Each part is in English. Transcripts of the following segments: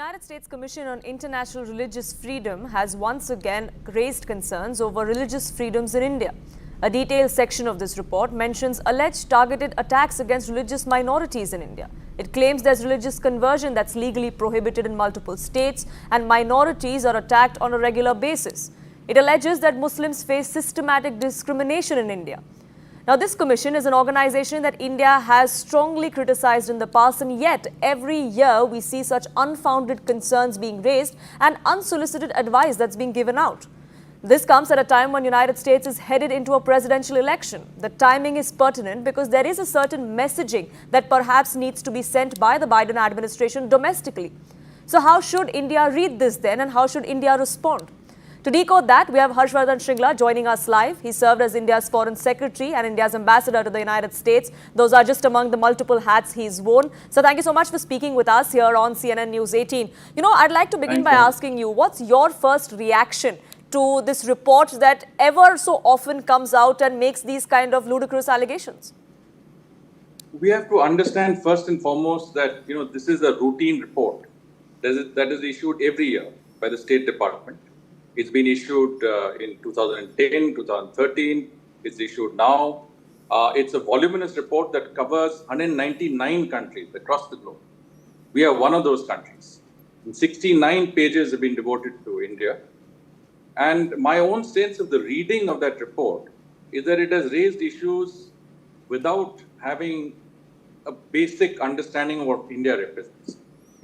United States Commission on International Religious Freedom has once again raised concerns over religious freedoms in India. A detailed section of this report mentions alleged targeted attacks against religious minorities in India. It claims there's religious conversion that's legally prohibited in multiple states and minorities are attacked on a regular basis. It alleges that Muslims face systematic discrimination in India. Now, this commission is an organization that India has strongly criticized in the past, and yet every year we see such unfounded concerns being raised and unsolicited advice that's being given out. This comes at a time when the United States is headed into a presidential election. The timing is pertinent because there is a certain messaging that perhaps needs to be sent by the Biden administration domestically. So how should India read this then, and how should India respond? To decode that, we have Harsh Shringla joining us live. He served as India's Foreign Secretary and India's Ambassador to the United States. Those are just among the multiple hats he's worn. So thank you so much for speaking with us here on CNN News 18. I'd like to begin by asking you, what's your first reaction to this report that ever so often comes out and makes these kind of ludicrous allegations? We have to understand first and foremost that, this is a routine report that is issued every year by the State Department. It's been issued in 2010, 2013. It's issued now. It's a voluminous report that covers 199 countries across the globe. We are one of those countries. And 69 pages have been devoted to India. And my own sense of the reading of that report is that it has raised issues without having a basic understanding of what India represents.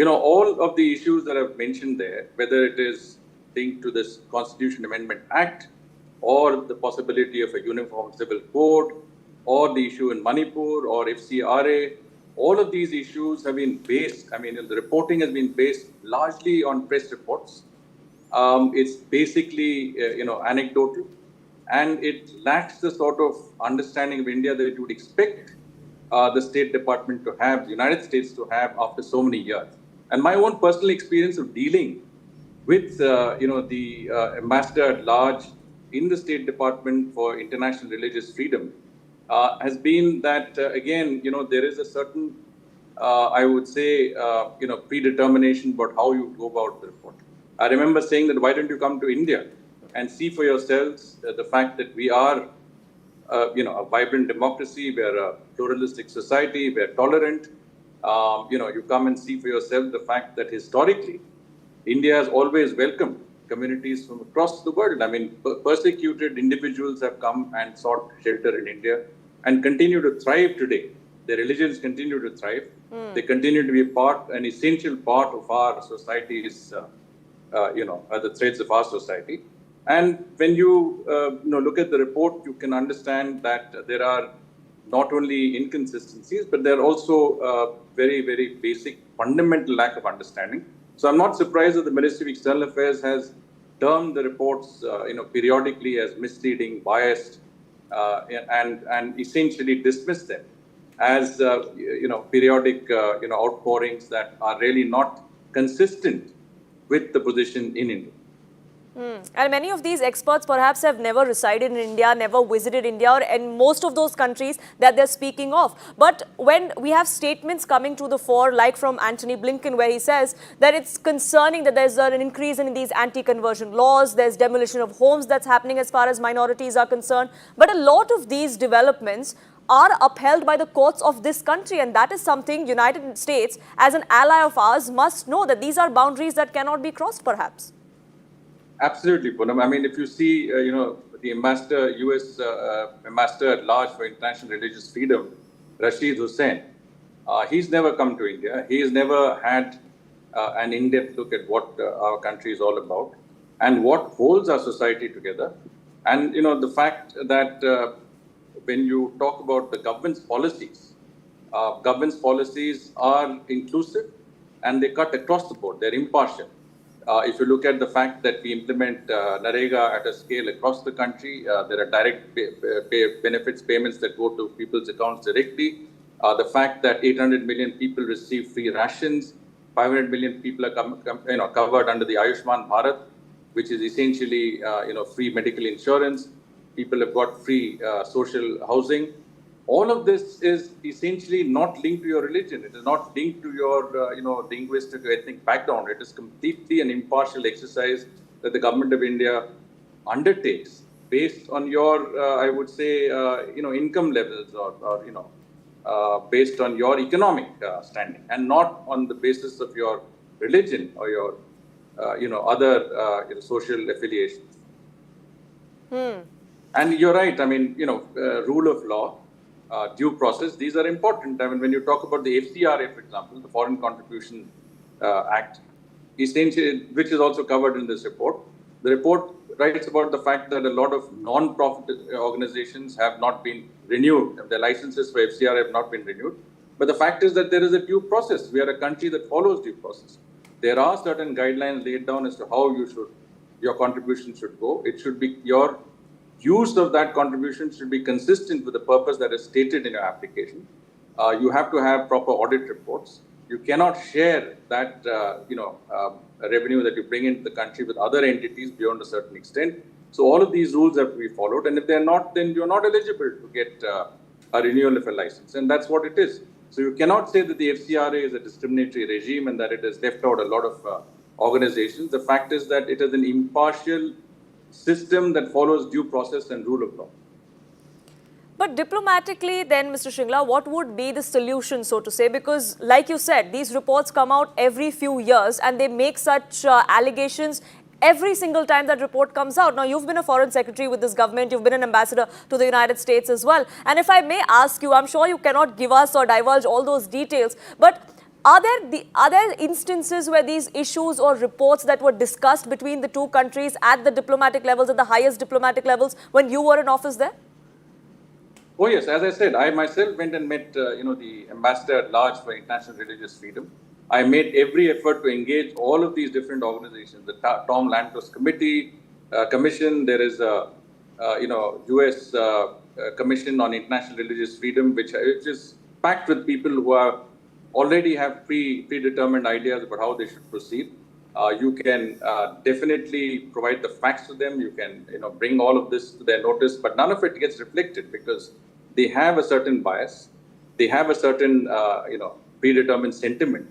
All of the issues that I've mentioned there, whether it is linked to this Constitution Amendment Act, or the possibility of a uniform civil code, or the issue in Manipur, or FCRA, all of these issues have been based, the reporting has been based largely on press reports. It's basically, anecdotal, and it lacks the sort of understanding of India that you would expect the State Department to have, the United States to have after so many years. And my own personal experience of dealing with the ambassador at large in the State Department for International Religious Freedom has been that, again, there is a certain, I would say, predetermination about how you go about the report. I remember saying that, why don't you come to India and see for yourselves the fact that we are, a vibrant democracy, we are a pluralistic society, we are tolerant. You come and see for yourself the fact that historically, India has always welcomed communities from across the world. Persecuted individuals have come and sought shelter in India and continue to thrive today. Their religions continue to thrive. They continue to be an essential part of our society's, the threads of our society. And when you look at the report, you can understand that there are not only inconsistencies, but there are also very, very basic fundamental lack of understanding. So I'm not surprised that the Ministry of External Affairs has termed the reports, periodically as misleading, biased, and essentially dismissed them as, periodic, outpourings that are really not consistent with the position in India. And many of these experts perhaps have never resided in India, never visited India, and most of those countries that they're speaking of. But when we have statements coming to the fore, like from Antony Blinken, where he says that it's concerning that there's an increase in these anti-conversion laws, there's demolition of homes that's happening as far as minorities are concerned. But a lot of these developments are upheld by the courts of this country, and that is something United States, as an ally of ours, must know, that these are boundaries that cannot be crossed perhaps. Absolutely, Poonam. If you see, the ambassador, U.S. Ambassador at large for International Religious Freedom, Rashid Hussain, he's never come to India. He has never had an in-depth look at what our country is all about and what holds our society together. And, the fact that when you talk about the government's policies are inclusive and they cut across the board. They're impartial. If you look at the fact that we implement Narega at a scale across the country, there are direct benefits payments that go to people's accounts directly. The fact that 800 million people receive free rations, 500 million people are covered under the Ayushman Bharat, which is essentially free medical insurance. People have got free social housing. all of this is essentially not linked to your religion. It is not linked to your, linguistic or ethnic background. It is completely an impartial exercise that the government of India undertakes based on your, I would say, income levels or based on your economic standing, and not on the basis of your religion or your, other social affiliations. And you're right. I mean, rule of law, due process, these are important. I mean, when you talk about the FCRA, for example, the Foreign Contribution Act, essentially, which is also covered in this report, the report writes about the fact that a lot of non-profit organizations have not been renewed. Their licenses for FCRA have not been renewed. But the fact is that there is a due process. We are a country that follows due process. There are certain guidelines laid down as to how your contribution should go. It should be your use of that contribution should be consistent with the purpose that is stated in your application. You have to have proper audit reports. You cannot share that revenue that you bring into the country with other entities beyond a certain extent. So all of these rules have to be followed. And if they're not, then you're not eligible to get a renewal of a license. And that's what it is. So you cannot say that the FCRA is a discriminatory regime and that it has left out a lot of organizations. The fact is that it is an impartial system that follows due process and rule of law. But diplomatically then, Mr. Shringla, what would be the solution, so to say? Because like you said, these reports come out every few years and they make such allegations every single time that report comes out. Now, you've been a foreign secretary with this government. You've been an ambassador to the United States as well. And if I may ask you, I'm sure you cannot give us or divulge all those details, but are there instances where these issues or reports that were discussed between the two countries at the diplomatic levels, at the highest diplomatic levels, when you were in office there? Oh, yes. As I said, I myself went and met, the ambassador at large for international religious freedom. I made every effort to engage all of these different organizations, the Tom Lantos Commission. There is a, U.S. Commission on International Religious Freedom, which is packed with people who already have predetermined ideas about how they should proceed. You can definitely provide the facts to them. You can, bring all of this to their notice, but none of it gets reflected because they have a certain bias. They have a certain, predetermined sentiment,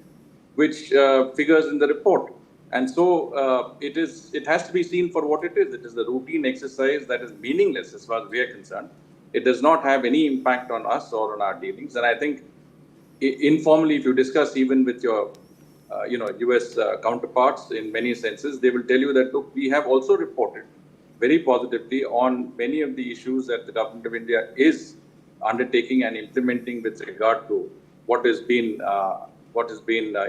which figures in the report. And so it has to be seen for what it is. It is a routine exercise that is meaningless as far as we are concerned. It does not have any impact on us or on our dealings. And I think informally, if you discuss even with your U.S. counterparts in many senses, they will tell you that, look, we have also reported very positively on many of the issues that the government of India is undertaking and implementing with regard to what has been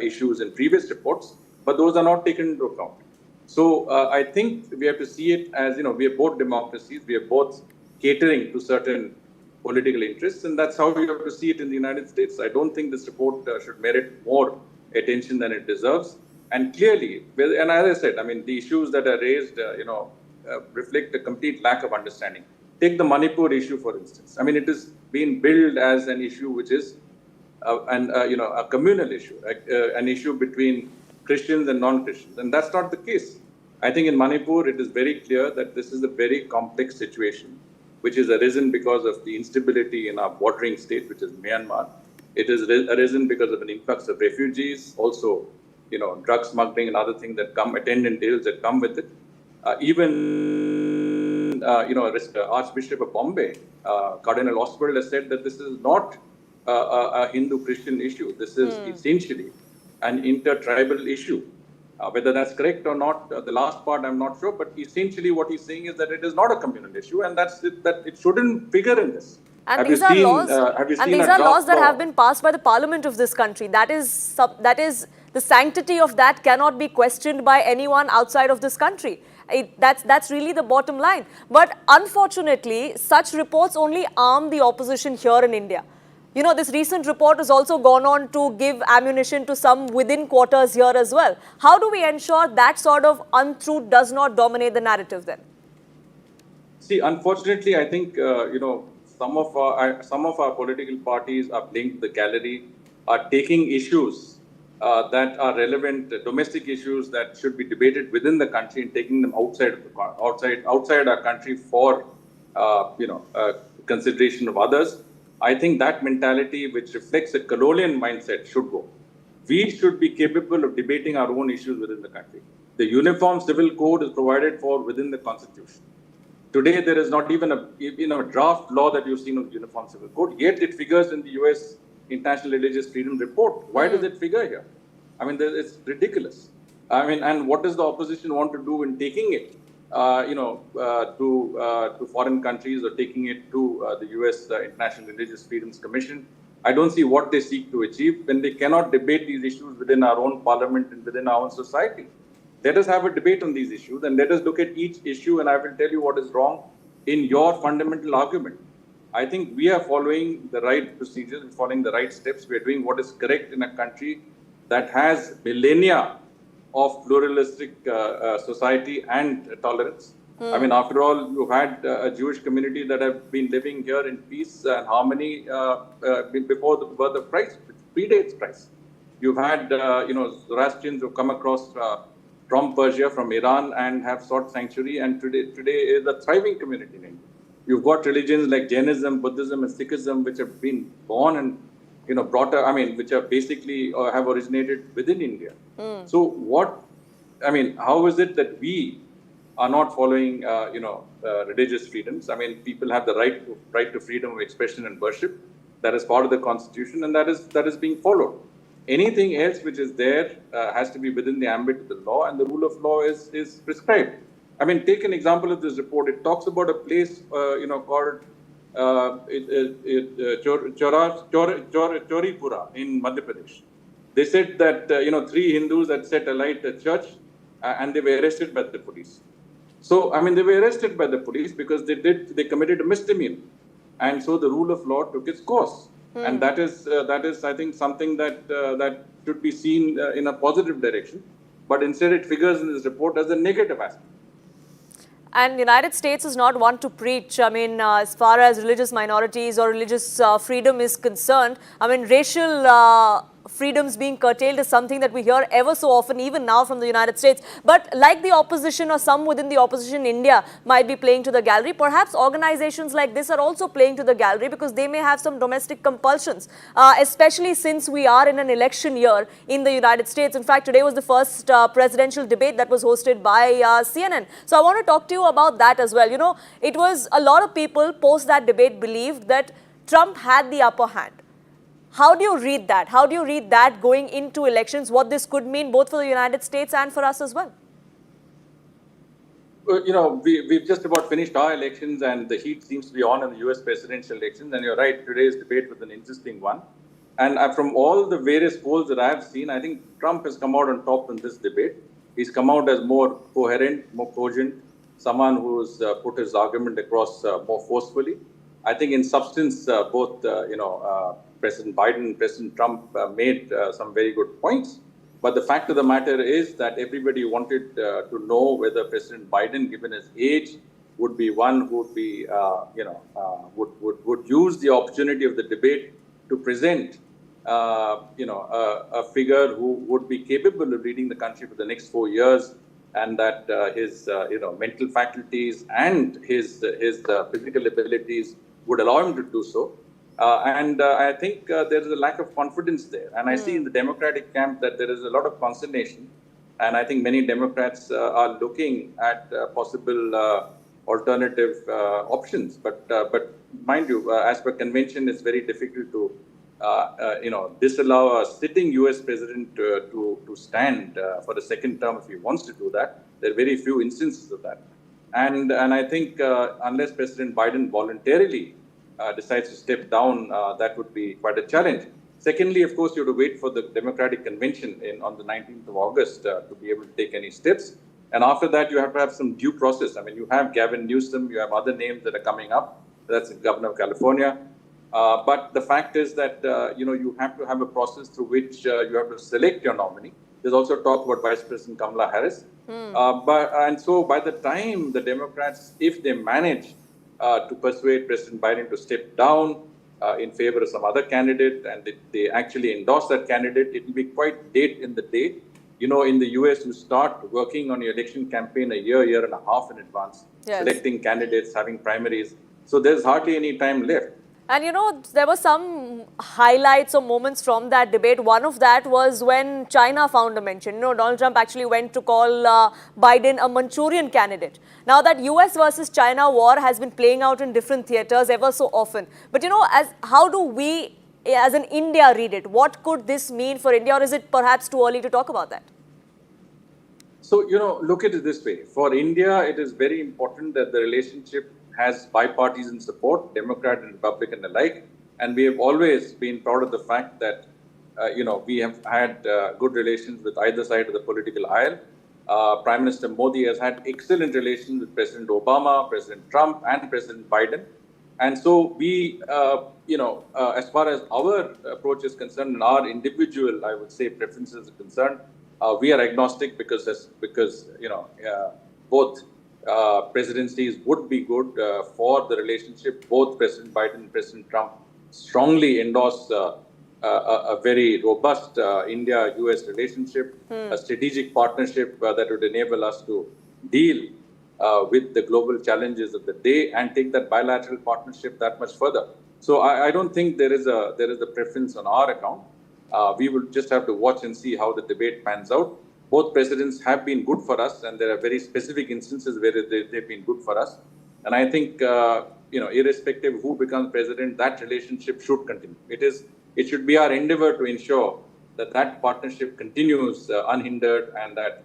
issues in previous reports, but those are not taken into account. So I think we have to see it as, we are both democracies, we are both catering to certain political interests, and that's how we have to see it in the United States. I don't think this report should merit more attention than it deserves. And clearly, and as I said, I mean, the issues that are raised, reflect a complete lack of understanding. Take the Manipur issue, for instance. I mean, it is being billed as an issue which is a communal issue, an issue between Christians and non-Christians, and that's not the case. I think in Manipur, it is very clear that this is a very complex situation, which is arisen because of the instability in our bordering state, which is Myanmar. It is arisen because of an influx of refugees, also, drug smuggling and other things that come, attendant deals that come with it. Archbishop of Bombay, Cardinal Oswald has said that this is not a Hindu-Christian issue. This is essentially an intertribal issue. Whether that's correct or not, the last part I'm not sure, but essentially what he's saying is that it is not a communal issue, and that it shouldn't figure in this. And these are laws that have been passed by the parliament of this country. That is the sanctity of that cannot be questioned by anyone outside of this country. That's really the bottom line. But unfortunately, such reports only arm the opposition here in India. This recent report has also gone on to give ammunition to some within quarters here as well. How do we ensure that sort of untruth does not dominate the narrative then? See, unfortunately, I think, some of our political parties are playing to the gallery, are taking issues that are relevant, domestic issues that should be debated within the country and taking them outside our country for, consideration of others. I think that mentality, which reflects a colonial mindset, should go. We should be capable of debating our own issues within the country. The Uniform Civil Code is provided for within the Constitution. Today, there is not even a draft law that you've seen of the Uniform Civil Code, yet it figures in the US International Religious Freedom Report. Why does it figure here? I mean, it's ridiculous. I mean, and what does the opposition want to do in taking it, to foreign countries or taking it to the US International Religious Freedoms Commission? I don't see what they seek to achieve when they cannot debate these issues within our own parliament and within our own society. Let us have a debate on these issues and let us look at each issue, and I will tell you what is wrong in your fundamental argument. I think we are following the right procedures, following the right steps. We are doing what is correct in a country that has millennia of pluralistic society and tolerance. I mean, after all, you've had a Jewish community that have been living here in peace and harmony before the birth of Christ, which predates Christ. You've had, Zoroastrians who come across from Persia, from Iran, and have sought sanctuary, and today is a thriving community in India. You've got religions like Jainism, Buddhism, and Sikhism, which have been born and brought up, which are basically have originated within India. So how is it that we are not following, religious freedoms? I mean, people have the right to freedom of expression and worship. That is part of the Constitution, and that is being followed. Anything else which is there has to be within the ambit of the law, and the rule of law is prescribed. I mean, take an example of this report. It talks about a place, called Choripura in Madhya Pradesh. They said that 3 Hindus had set alight a church, and they were arrested by the police. So, they were arrested by the police because they committed a misdemeanor, and so the rule of law took its course. And that is, I think, something that should be seen in a positive direction. But instead, it figures in this report as a negative aspect. And the United States is not one to preach. As far as religious minorities or religious freedom is concerned, racial freedoms being curtailed is something that we hear ever so often, even now from the United States. But like the opposition or some within the opposition in India might be playing to the gallery, perhaps organizations like this are also playing to the gallery because they may have some domestic compulsions, especially since we are in an election year in the United States. In fact, today was the first presidential debate that was hosted by CNN. So I want to talk to you about that as well. It was a lot of people post that debate believed that Trump had the upper hand. How do you read that? How do you read that going into elections, what this could mean both for the United States and for us as well? We've just about finished our elections, and the heat seems to be on in the US presidential elections. And you're right, today's debate was an interesting one. And from all the various polls that I have seen, I think Trump has come out on top in this debate. He's come out as more coherent, more cogent, someone who's put his argument across more forcefully. I think in substance, both, President Biden and President Trump made some very good points. But the fact of the matter is that everybody wanted to know whether President Biden, given his age, would be one who would be, would use the opportunity of the debate to present, a figure who would be capable of leading the country for the next 4 years, and that his, mental faculties and his physical abilities would allow him to do so. I think there is a lack of confidence there. And I see in the Democratic camp that there is a lot of consternation. And I think many Democrats are looking at possible alternative options. But mind you, as per convention, it's very difficult to disallow a sitting US president to stand for a second term if he wants to do that. There are very few instances of that. And I think unless President Biden voluntarily decides to step down, that would be quite a challenge. Secondly, of course, you have to wait for the Democratic convention on the 19th of August to be able to take any steps. And after that, you have to have some due process. You have Gavin Newsom, you have other names that are coming up. That's the governor of California. But the fact is that, you have to have a process through which you have to select your nominee. There's also talk about Vice President Kamala Harris. And so by the time the Democrats, if they manage to persuade President Biden to step down in favor of some other candidate, and they actually endorse that candidate, it will be quite late in the day. In the US, you start working on your election campaign a year and a half in advance, selecting candidates, having primaries. So there's hardly any time left. And you know, there were some highlights or moments from that debate. One of that was when China found a mention. You know, Donald Trump actually went to call Biden a Manchurian candidate. Now that US versus China war has been playing out in different theaters ever so often. But you know, how do we as an India read it? What could this mean for India, or is it perhaps too early to talk about that? So, look at it this way. For India, it is very important that the relationship has bipartisan support, Democrat and Republican alike. And we have always been proud of the fact that, we have had good relations with either side of the political aisle. Prime Minister Modi has had excellent relations with President Obama, President Trump, and President Biden. And so we, as far as our approach is concerned and our individual, I would say, preferences are concerned, we are agnostic because both presidencies would be good for the relationship. Both President Biden and President Trump strongly endorse a very robust India-US relationship, a strategic partnership that would enable us to deal with the global challenges of the day and take that bilateral partnership that much further. So I don't think there is a preference on our account. We will just have to watch and see how the debate pans out. Both presidents have been good for us, and there are very specific instances where they've been good for us. And I think, irrespective of who becomes president, that relationship should continue. It should be our endeavor to ensure that partnership continues unhindered, and that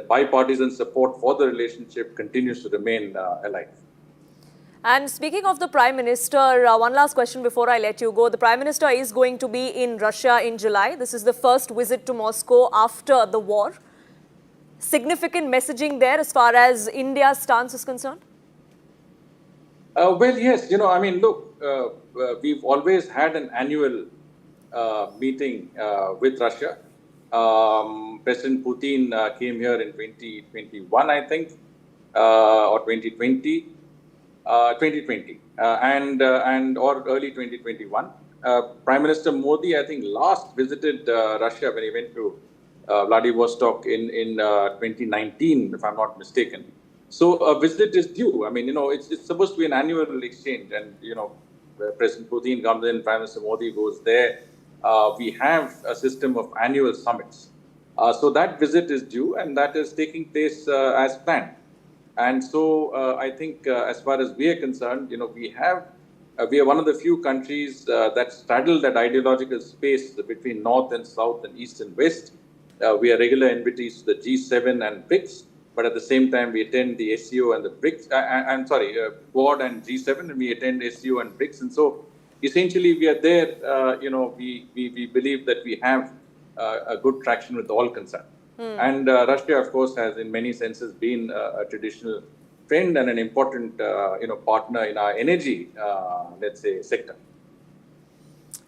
bipartisan support for the relationship continues to remain alive. And speaking of the Prime Minister, one last question before I let you go. The Prime Minister is going to be in Russia in July. This is the first visit to Moscow after the war. Significant messaging there as far as India's stance is concerned? Well, yes. Look, we've always had an annual meeting with Russia. President Putin came here in 2021, I think, or 2020. 2020 or early 2021. Prime Minister Modi, I think, last visited Russia when he went to Vladivostok in 2019, if I'm not mistaken. So a visit is due. It's supposed to be an annual exchange, and President Putin comes in, Prime Minister Modi goes there. We have a system of annual summits. So that visit is due, and that is taking place as planned. And so I think as far as we are concerned, we are one of the few countries that straddle that ideological space between North and South and East and West. We are regular invitees to the G7 and BRICS, but at the same time, we attend the SCO and the BRICS. Quad and G7, and we attend SCO and BRICS. And so essentially, we are there. We believe that we have a good traction with all concerned. And Russia, of course, has in many senses been a traditional friend and an important, partner in our energy, sector.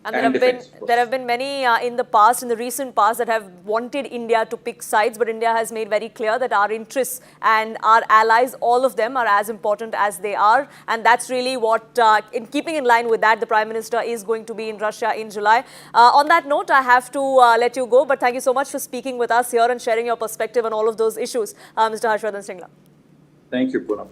And there have been many in the recent past, that have wanted India to pick sides, but India has made very clear that our interests and our allies, all of them, are as important as they are. And that's really what, in keeping in line with that, the Prime Minister is going to be in Russia in July. On that note, I have to let you go, but thank you so much for speaking with us here and sharing your perspective on all of those issues, Mr. Harsh Shringla. Thank you, Poonam.